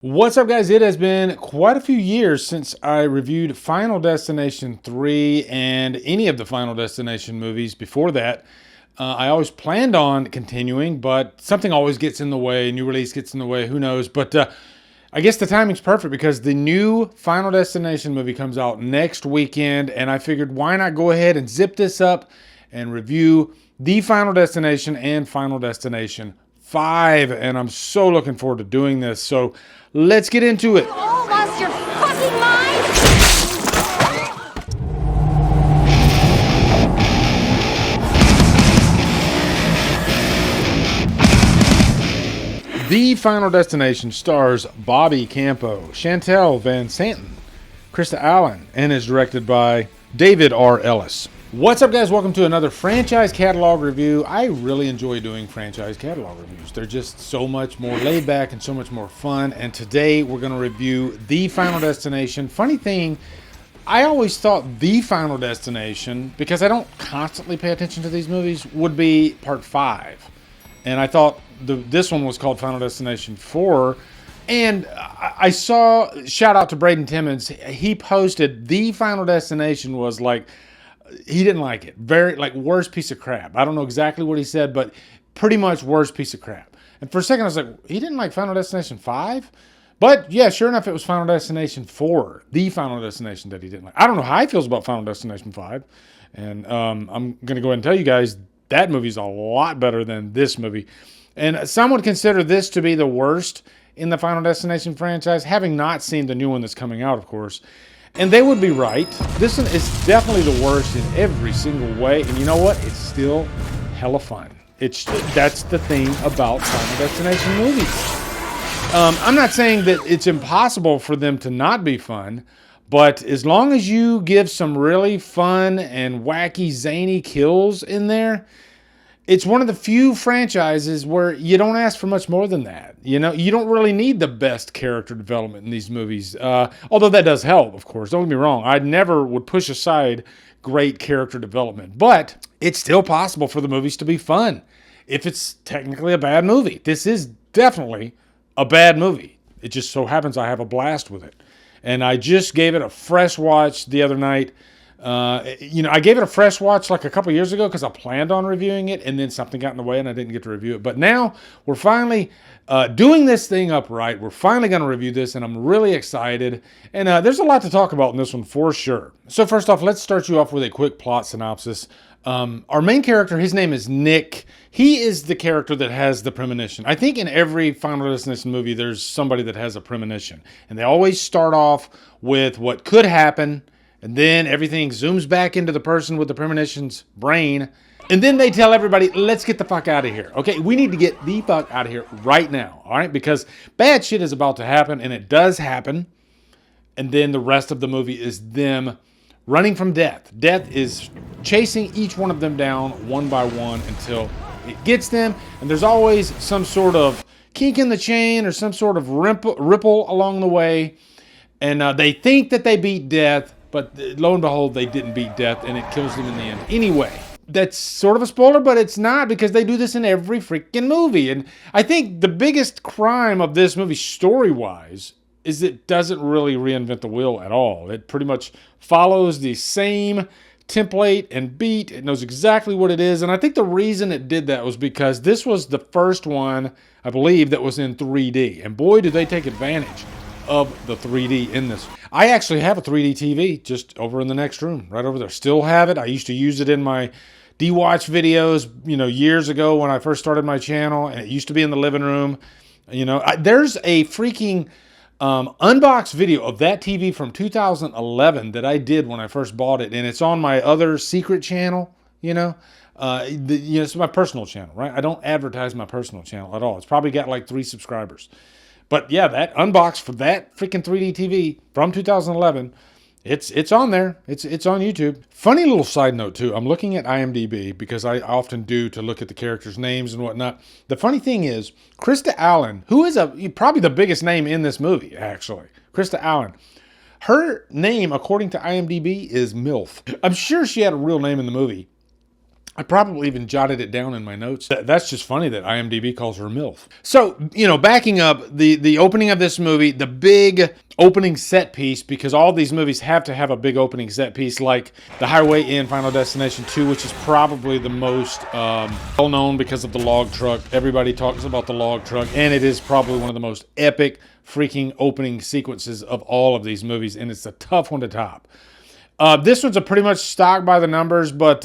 What's up, guys? It has been quite a few years since I reviewed Final Destination 3 and any of the Final Destination movies before that. I always planned on continuing, but something always gets in the way. New release gets in the way. Who knows? But I guess the timing's perfect because the new Final Destination movie comes out next weekend, and I figured why not go ahead and zip this up and review the Final Destination and Final Destination 5, and I'm so looking forward to doing this. So let's get into it. You all lost your fucking mind? The Final Destination stars Bobby Campo, Chantel Van Santen, Krista Allen, and is directed by David R. Ellis. What's up, guys? Welcome to another franchise catalog review. I really enjoy doing franchise catalog reviews. They're just so much more laid back and so much more fun. And today we're going to review The Final Destination. Funny thing, I always thought The Final Destination, because I don't constantly pay attention to these movies, would be part 5. And I thought this one was called Final Destination 4. And I saw, shout out to Braden Timmons, he posted The Final Destination was like, he didn't like it. Very, like, worst piece of crap. I don't know exactly what he said, but pretty much worst piece of crap. And for a second, I was like, he didn't like Final Destination 5? But yeah, sure enough, it was Final Destination 4, the Final Destination that he didn't like. I don't know how he feels about Final Destination 5. And I'm going to go ahead and tell you guys, that movie's a lot better than this movie. And some would consider this to be the worst in the Final Destination franchise, having not seen the new one that's coming out, of course. And they would be right. This one is definitely the worst in every single way. And you know what? It's still hella fun. That's the thing about Final Destination movies. I'm not saying that it's impossible for them to not be fun, but as long as you give some really fun and wacky, zany kills in there, it's one of the few franchises where you don't ask for much more than that. You know, you don't really need the best character development in these movies. Although that does help, of course. Don't get me wrong. I never would push aside great character development. But it's still possible for the movies to be fun if it's technically a bad movie. This is definitely a bad movie. It just so happens I have a blast with it. And I just gave it a fresh watch the other night. I gave it a fresh watch like a couple years ago because I planned on reviewing it, and then something got in the way and I didn't get to review it. But now we're finally doing this thing upright. We're finally going to review this, and I'm really excited. And there's a lot to talk about in this one for sure. So first off, let's start you off with a quick plot synopsis. Our main character, his name is Nick. He is the character that has the premonition. I think in every Final Destination movie, there's somebody that has a premonition. And they always start off with what could happen, and then everything zooms back into the person with the premonition's brain. And then they tell everybody, let's get the fuck out of here. Okay, we need to get the fuck out of here right now. All right, because bad shit is about to happen, and it does happen. And then the rest of the movie is them running from death. Death is chasing each one of them down one by one until it gets them. And there's always some sort of kink in the chain or some sort of ripple along the way. And they think that they beat death. But lo and behold, they didn't beat death, and it kills them in the end. Anyway, that's sort of a spoiler, but it's not, because they do this in every freaking movie. And I think the biggest crime of this movie, story-wise, is it doesn't really reinvent the wheel at all. It pretty much follows the same template and beat. It knows exactly what it is. And I think the reason it did that was because this was the first one, I believe, that was in 3D. And boy, did they take advantage of the 3D in this. I actually have a 3D TV just over in the next room, right over there. Still have it. I used to use it in my D-Watch videos, years ago when I first started my channel, and it used to be in the living room. There's a freaking unboxed video of that TV from 2011 that I did when I first bought it, and it's on my other secret channel, it's my personal channel, right? I don't advertise my personal channel at all. It's probably got like 3 subscribers. But yeah, that unboxed for that freaking 3D TV from 2011, it's on there. It's on YouTube. Funny little side note too. I'm looking at IMDb because I often do to look at the characters' names and whatnot. The funny thing is, Krista Allen, who is probably the biggest name in this movie, actually. Krista Allen. Her name, according to IMDb, is MILF. I'm sure she had a real name in the movie. I probably even jotted it down in my notes. That's just funny that IMDb calls her a MILF. So, backing up, the opening of this movie, the big opening set piece, because all these movies have to have a big opening set piece, like The Highway in Final Destination 2, which is probably the most well-known because of the log truck. Everybody talks about the log truck, and it is probably one of the most epic freaking opening sequences of all of these movies, and it's a tough one to top. This one's a pretty much stock by the numbers, but...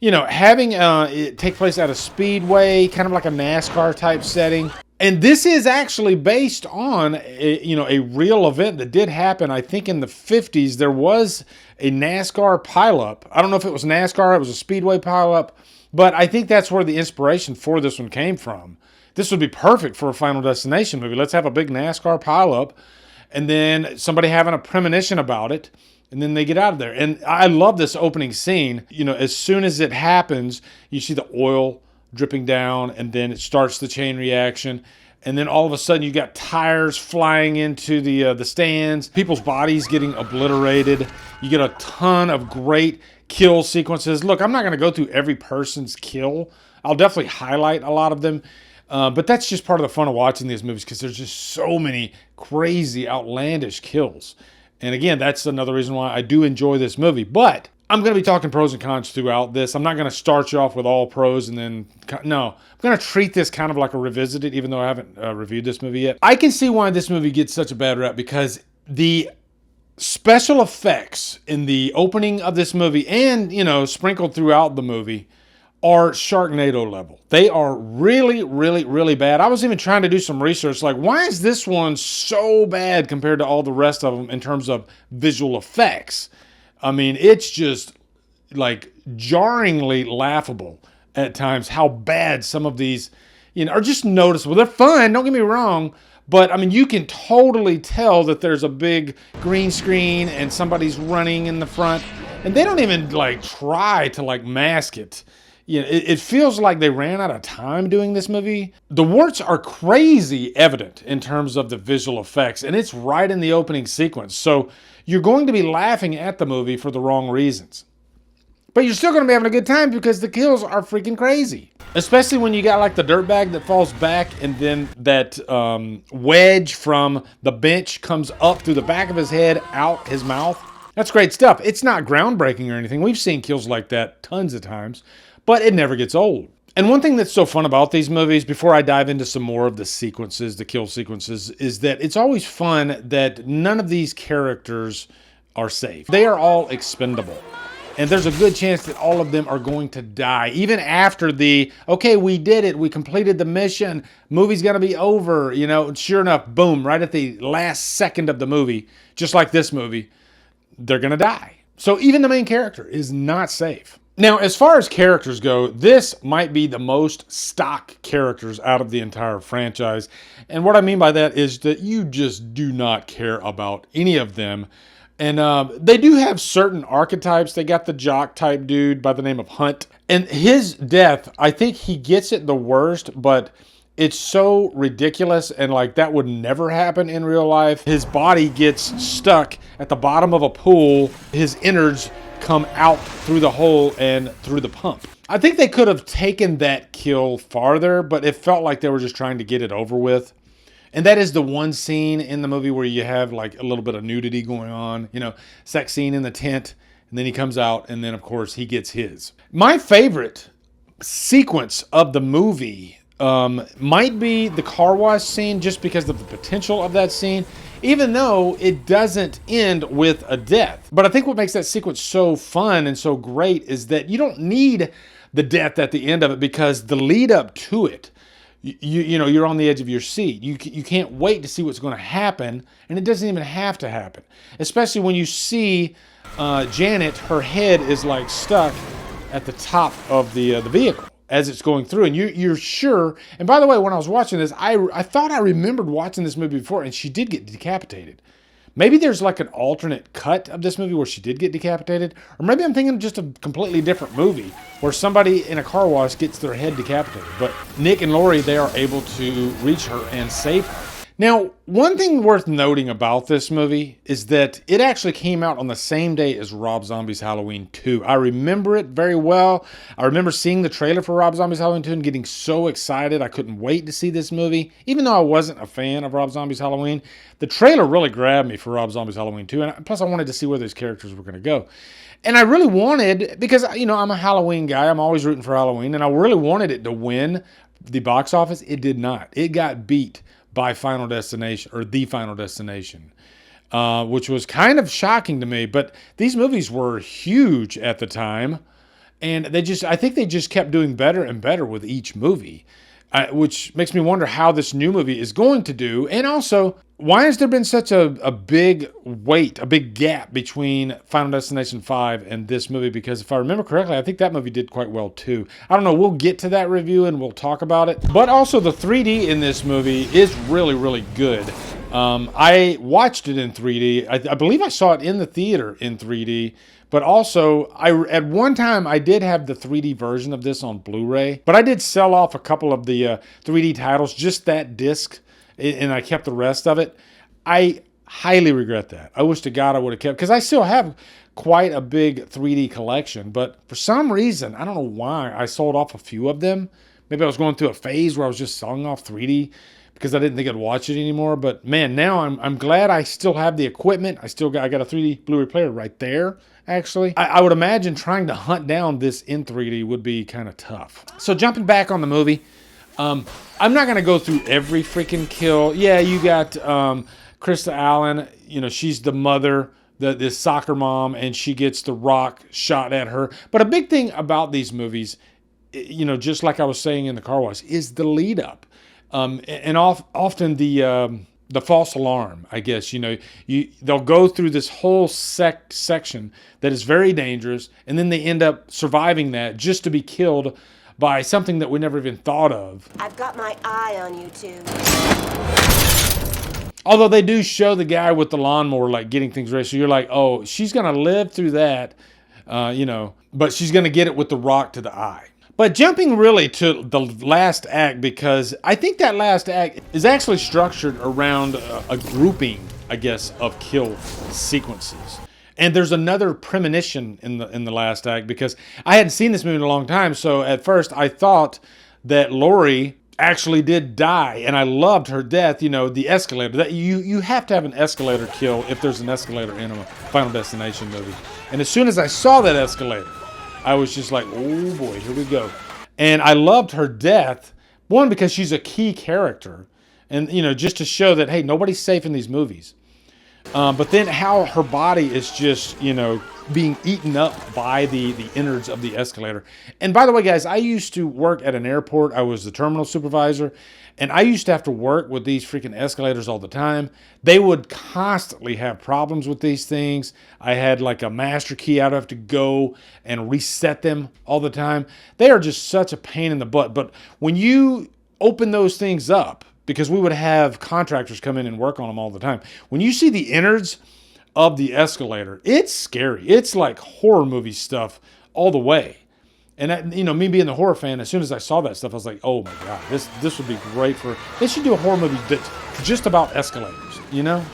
having it take place at a speedway, kind of like a NASCAR type setting. And this is actually based on a real event that did happen. I think in the 50s, there was a NASCAR pileup. I don't know if it was NASCAR, it was a speedway pileup, but I think that's where the inspiration for this one came from. This would be perfect for a Final Destination movie. Let's have a big NASCAR pileup, and then somebody having a premonition about it, and then they get out of there. And I love this opening scene. As soon as it happens, you see the oil dripping down, and then it starts the chain reaction. And then all of a sudden, you got tires flying into the stands, people's bodies getting obliterated. You get a ton of great kill sequences. Look, I'm not going to go through every person's kill. I'll definitely highlight a lot of them. But that's just part of the fun of watching these movies, because there's just so many crazy, outlandish kills. And again, that's another reason why I do enjoy this movie. But I'm going to be talking pros and cons throughout this. I'm not going to start you off with all pros and then... No, I'm going to treat this kind of like a revisited, even though I haven't reviewed this movie yet. I can see why this movie gets such a bad rap, because the special effects in the opening of this movie and, sprinkled throughout the movie are Sharknado level. They are really, really, really bad. I was even trying to do some research, like, why is this one so bad compared to all the rest of them in terms of visual effects? I mean, it's just like jarringly laughable at times how bad some of these, are just noticeable. They're fun, don't get me wrong, but I mean, you can totally tell that there's a big green screen and somebody's running in the front, and they don't even try to mask it. It feels like they ran out of time doing this movie. The warts are crazy evident in terms of the visual effects, and it's right in the opening sequence. So you're going to be laughing at the movie for the wrong reasons. But you're still going to be having a good time because the kills are freaking crazy. Especially when you got the dirtbag that falls back, and then that wedge from the bench comes up through the back of his head, out his mouth. That's great stuff. It's not groundbreaking or anything. We've seen kills like that tons of times, but it never gets old. And one thing that's so fun about these movies, before I dive into some more of the sequences, the kill sequences, is that it's always fun that none of these characters are safe. They are all expendable. And there's a good chance that all of them are going to die. Even after okay, we did it, we completed the mission, movie's gonna be over, sure enough, boom, right at the last second of the movie, just like this movie, they're gonna die. So even the main character is not safe. Now, as far as characters go, this might be the most stock characters out of the entire franchise. And what I mean by that is that you just do not care about any of them. And they do have certain archetypes. They got the jock type dude by the name of Hunt. And his death, I think he gets it the worst, but it's so ridiculous, and that would never happen in real life. His body gets stuck at the bottom of a pool. His innards come out through the hole and through the pump. I think they could have taken that kill farther, but it felt like they were just trying to get it over with. And that is the one scene in the movie where you have a little bit of nudity going on, sex scene in the tent, and then he comes out, and then of course he gets his. My favorite sequence of the movie might be the car wash scene, just because of the potential of that scene, even though it doesn't end with a death. But I think what makes that sequence so fun and so great is that you don't need the death at the end of it, because the lead up to it, you're on the edge of your seat. You can't wait to see what's going to happen, and it doesn't even have to happen. Especially when you see Janet, her head is stuck at the top of the vehicle as it's going through, and you're sure. And by the way, when I was watching this, I thought I remembered watching this movie before, and she did get decapitated. Maybe there's an alternate cut of this movie where she did get decapitated, or maybe I'm thinking of just a completely different movie where somebody in a car wash gets their head decapitated. But Nick and Lori, they are able to reach her and save her. Now, one thing worth noting about this movie is that it actually came out on the same day as Rob Zombie's Halloween 2. I remember it very well. I remember seeing the trailer for Rob Zombie's Halloween 2 and getting so excited. I couldn't wait to see this movie. Even though I wasn't a fan of Rob Zombie's Halloween, the trailer really grabbed me for Rob Zombie's Halloween 2. And plus, I wanted to see where these characters were going to go. And I really wanted, because, you know, I'm a Halloween guy. I'm always rooting for Halloween. And I really wanted it to win the box office. It did not. It got beat by Final Destination, or The Final Destination, which was kind of shocking to me. But these movies were huge at the time, and I think they just kept doing better and better with each movie, which makes me wonder how this new movie is going to do. And also, why has there been such a big wait, a big gap between Final Destination 5 and this movie? Because if I remember correctly, I think that movie did quite well too. I don't know, we'll get to that review and we'll talk about it. But also the 3D in this movie is really, really good. I watched it in 3D. I believe I saw it in the theater in 3D. But also, at one time, I did have the 3D version of this on Blu-ray. But I did sell off a couple of the 3D titles, just that disc, and I kept the rest of it. I highly regret that. I wish to God I would have kept, because I still have quite a big 3D collection. But for some reason, I don't know why, I sold off a few of them. Maybe I was going through a phase where I was just selling off 3D because I didn't think I'd watch it anymore. But man, now I'm glad I still have the equipment. I got a 3D Blu-ray player right there, actually. I would imagine trying to hunt down this in 3D would be kind of tough. So jumping back on the movie, I'm not going to go through every freaking kill. Yeah, you got Krista Allen. You know, she's the mother, this soccer mom, and she gets the rock shot at her. But a big thing about these movies, you know, just like I was saying in the car wash, is the lead up. And often the false alarm, I guess, you know, they'll go through this whole section that is very dangerous, and then they end up surviving that just to be killed by something that we never even thought of. I've got my eye on you two. Although they do show the guy with the lawnmower like getting things ready, so you're like, oh, she's gonna live through that, you know, but she's gonna get it with the rock to the eye. But jumping really to the last act, because I think that last act is actually structured around a grouping, I guess, of kill sequences. And there's another premonition in the last act, because I hadn't seen this movie in a long time. So at first I thought that Laurie actually did die, and I loved her death. You know, the escalator. That you have to have an escalator kill if there's an escalator in a Final Destination movie. And as soon as I saw that escalator, I was just like, oh boy, here we go. And I loved her death, one, because she's a key character, and, you know, just to show that, hey, nobody's safe in these movies. But then how her body is just, you know, being eaten up by the innards of the escalator. And by the way, guys, I used to work at an airport. I was the terminal supervisor, and I used to have to work with these freaking escalators all the time. They would constantly have problems with these things. I had like a master key. I'd have to go and reset them all the time. They are just such a pain in the butt. But when you open those things up, because we would have contractors come in and work on them all the time, when you see the innards of the escalator, it's scary. It's like horror movie stuff all the way. And that, you know, me being the horror fan, as soon as I saw that stuff, I was like, oh my God, this would be great for... They should do a horror movie that's just about escalators, you know?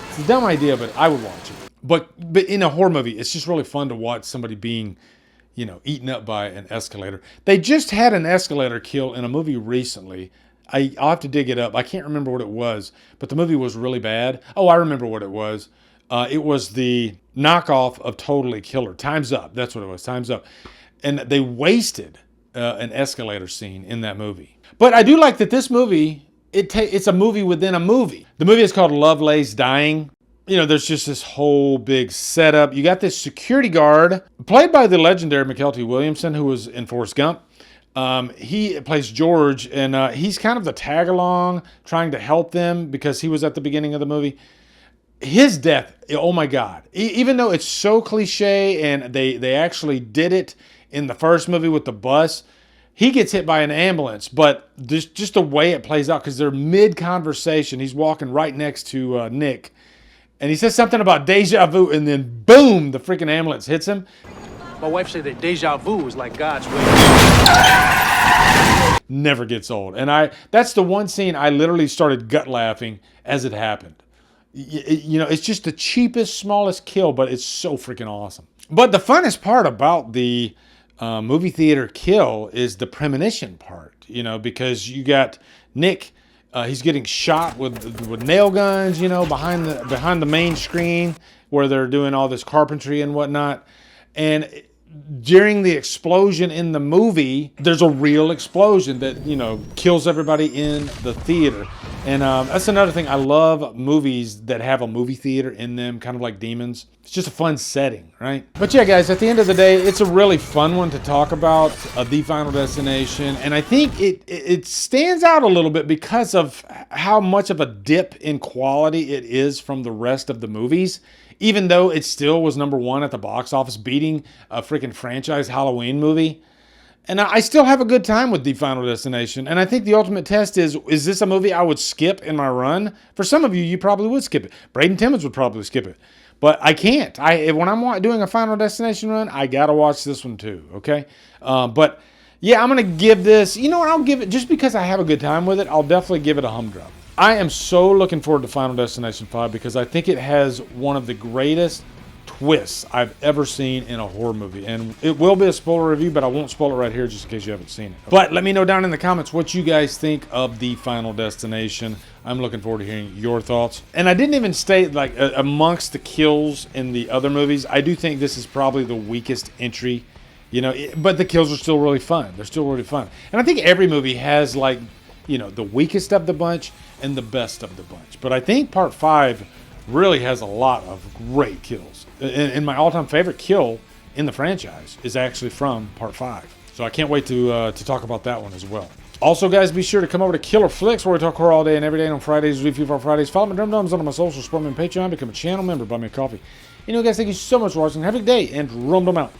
It's a dumb idea, but I would watch it. But in a horror movie, it's just really fun to watch somebody being, you know, eaten up by an escalator. They just had an escalator kill in a movie recently. I'll have to dig it up. I can't remember what it was, but the movie was really bad. Oh, I remember what it was. It was the knockoff of Totally Killer. Time's Up. That's what it was. Time's Up. And they wasted an escalator scene in that movie. But I do like that this movie, it's a movie within a movie. The movie is called Love Lays Dying. You know, there's just this whole big setup. You got this security guard, played by the legendary McKelty Williamson, who was in Forrest Gump. He plays George, and he's kind of the tag-along, trying to help them because he was at the beginning of the movie. His death, oh my God. Even though it's so cliche, and they actually did it in the first movie with the bus, he gets hit by an ambulance, but just the way it plays out, because they're mid-conversation. He's walking right next to Nick, and he says something about deja vu, and then boom, the freaking ambulance hits him. My wife said that deja vu was like God's way. Never gets old. And that's the one scene I literally started gut laughing as it happened. You know, it's just the cheapest, smallest kill, but it's so freaking awesome. But the funnest part about the movie theater kill is the premonition part, you know, because you got Nick, he's getting shot with nail guns, you know, behind the main screen where they're doing all this carpentry and whatnot. And during the explosion in the movie, there's a real explosion that, you know, kills everybody in the theater. And that's another thing. I love movies that have a movie theater in them, kind of like Demons. It's just a fun setting, right? But yeah, guys, at the end of the day, it's a really fun one to talk about, The Final Destination. And I think it stands out a little bit because of how much of a dip in quality it is from the rest of the movies. Even though it still was #1 at the box office, beating a freaking franchise Halloween movie. And I still have a good time with The Final Destination. And I think the ultimate test is this a movie I would skip in my run? For some of you, you probably would skip it. Braden Timmons would probably skip it. But I can't. When I'm doing a Final Destination run, I got to watch this one too, okay? But yeah, I'm going to give this, you know what, I'll give it, just because I have a good time with it, I'll definitely give it a HUMDRUM. I am so looking forward to Final Destination 5 because I think it has one of the greatest twists I've ever seen in a horror movie. And it will be a spoiler review, but I won't spoil it right here just in case you haven't seen it. But let me know down in the comments what you guys think of The Final Destination. I'm looking forward to hearing your thoughts. And I didn't even state, like, amongst the kills in the other movies, I do think this is probably the weakest entry, you know, but the kills are still really fun. They're still really fun. And I think every movie has, like, you know, the weakest of the bunch and the best of the bunch. But I think Part 5 really has a lot of great kills. And my all-time favorite kill in the franchise is actually from Part 5. So I can't wait to talk about that one as well. Also, guys, be sure to come over to Killer Flicks, where we talk horror all day and every day. And on Fridays, review for Fridays. Follow my Drumdums on my social, support me on Patreon, become a channel member, buy me a coffee. Anyway, guys, thank you so much for watching. Have a good day, and Drumdum out.